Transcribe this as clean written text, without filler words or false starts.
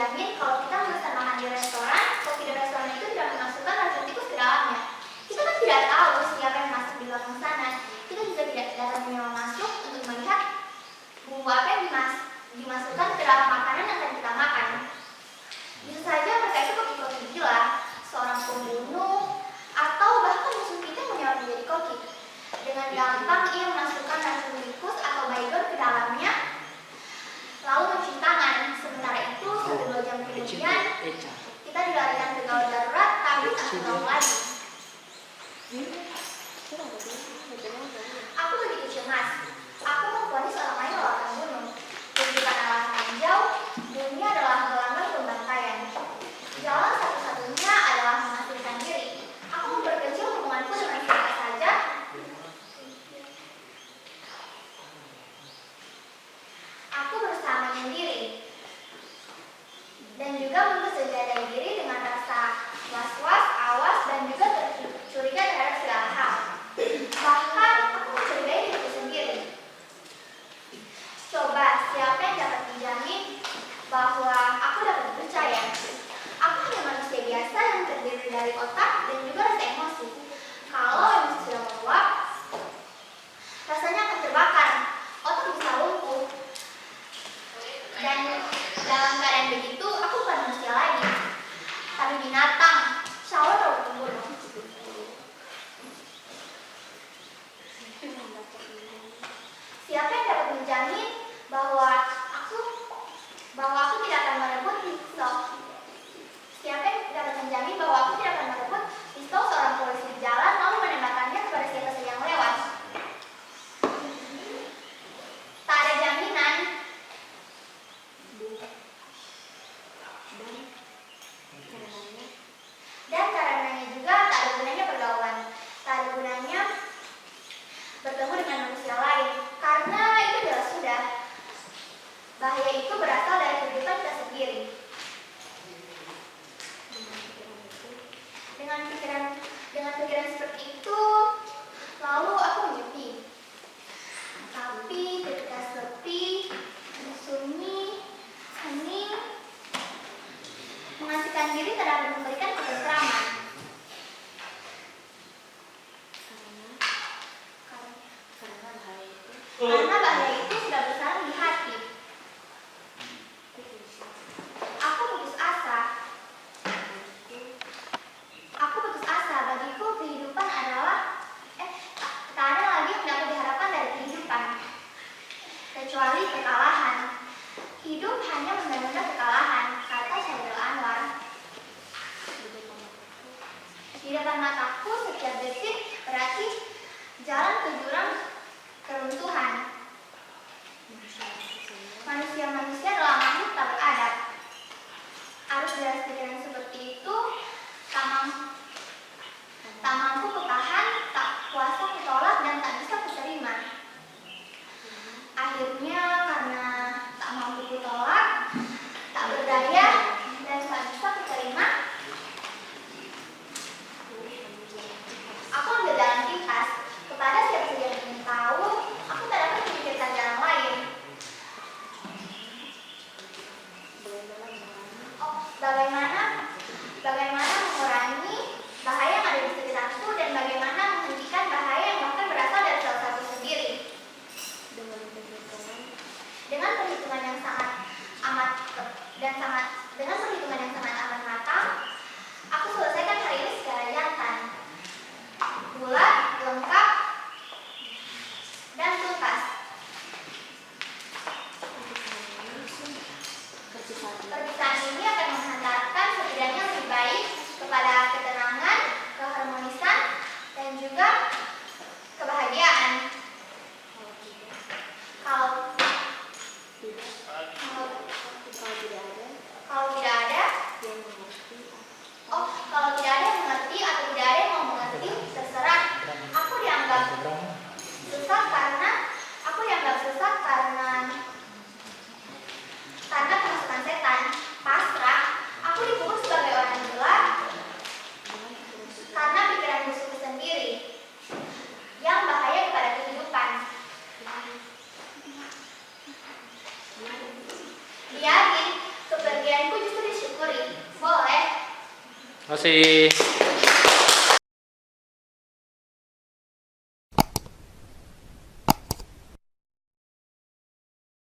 menjamin kalau kita memesan makan di restoran, koki di restoran itu tidak memasukkan racun tikus ke dalamnya. Kita kan tidak tahu siapa yang masuk di luar sana. Kita juga tidak dapat menyewa masuk untuk melihat bumbu apa yang dimasukkan ke dalam makanan yang akan kita makan. Bisa saja mereka itu koki-koki gila, seorang pembunuh, atau bahkan musuh kita menyamar menjadi koki. Dengan gampang ia memasukkan racun tikus atau baygon ke dalamnya, lalu mencuci tangan. Sementara itu, 1-2 jam kemudian, kita dilarikan ke gawat darurat, tapi tak terlalu lagi. Aku begitu cemas. Aku memvonis orang lain bahwa akan bunuh. Tunjukkan alasan jauh, dunia adalah melanggar pembantaian. Jalan satu-satunya adalah menghasilkan diri. Aku memperkecil hubunganku dengan siapa saja. Aku berusaha menyendiri dan juga mempersenjatai diri dengan rasa was-was, awas, dan juga curiga terhadap segala hal. Bahkan aku mencurigai diriku sendiri. Coba, siapa yang dapat menjamin bahwa aku dapat dipercaya? Aku hanya manusia biasa yang terdiri dari otak dan juga rasa emosi. Kalau emosi sudah meluap, rasanya akan terbakar. Otak bisa lumpuh. Dan dalam keadaan begitu, aku bukan manusia lagi, tapi binatang, calon robot pembunuh. Siapa yang dapat menjamin bahwa aku tidak akan merebut pistol? Siapa yang dapat menjamin bahwa aku tidak akan merebut pistol seorang polisi di jalan lalu menembakkannya kepada siapa saja yang lewat? Tak ada jaminan. Dan karenanya juga tak ada gunanya pergaulan. Tak ada gunanya bertemu dengan manusia lain. Karena itu jelas sudah. Bahaya itu berasal dari kehidupan kita sendiri. Dengan pikiran seperti itu, lalu aku menyepi. Tapi ketika sepi, sunyi, hening, mengasihkan diri tak dapat memberikan ketentraman. Karena bahaya itu sudah bersarang di hati. Aku putus asa. Bagiku kehidupan adalah tak ada lagi yang dapat diharapkan dari kehidupan kecuali kekalahan. Hidup hanya benda-benda kekalahan, kata Syaril Anwar. Di depan mataku setiap detik berarti jalan ke jurang keruntuhan. Manusia-manusia adalah makhluk tak beradab. Arus deras pikiran seperti itu tak mampu kutahan, tak kuasa kutolak, dan tak bisa kuterima. Akhirnya karena tak mampu kutolak, tak berdaya, dan tak bisa kuterima, aku ambil jalan pintas. Kepada siapa saja yang ingin tahu, aku tak dapat memikirkan jalan lain. Bagaimana mengurangi bahaya yang ada di sekitarku dan bagaimana menghentikan bahaya yang bahkan berasal dari sel-selku sendiri. Dengan perhitungan yang sangat amat matang, aku selesaikan hari ini secara jantan, bulat, lengkap, dan tuntas. Perpisahan ini akan menghantarkan setidaknya lebih baik kepada ketenangan, keharmonisan, dan juga kebahagiaan. Kalau Masih.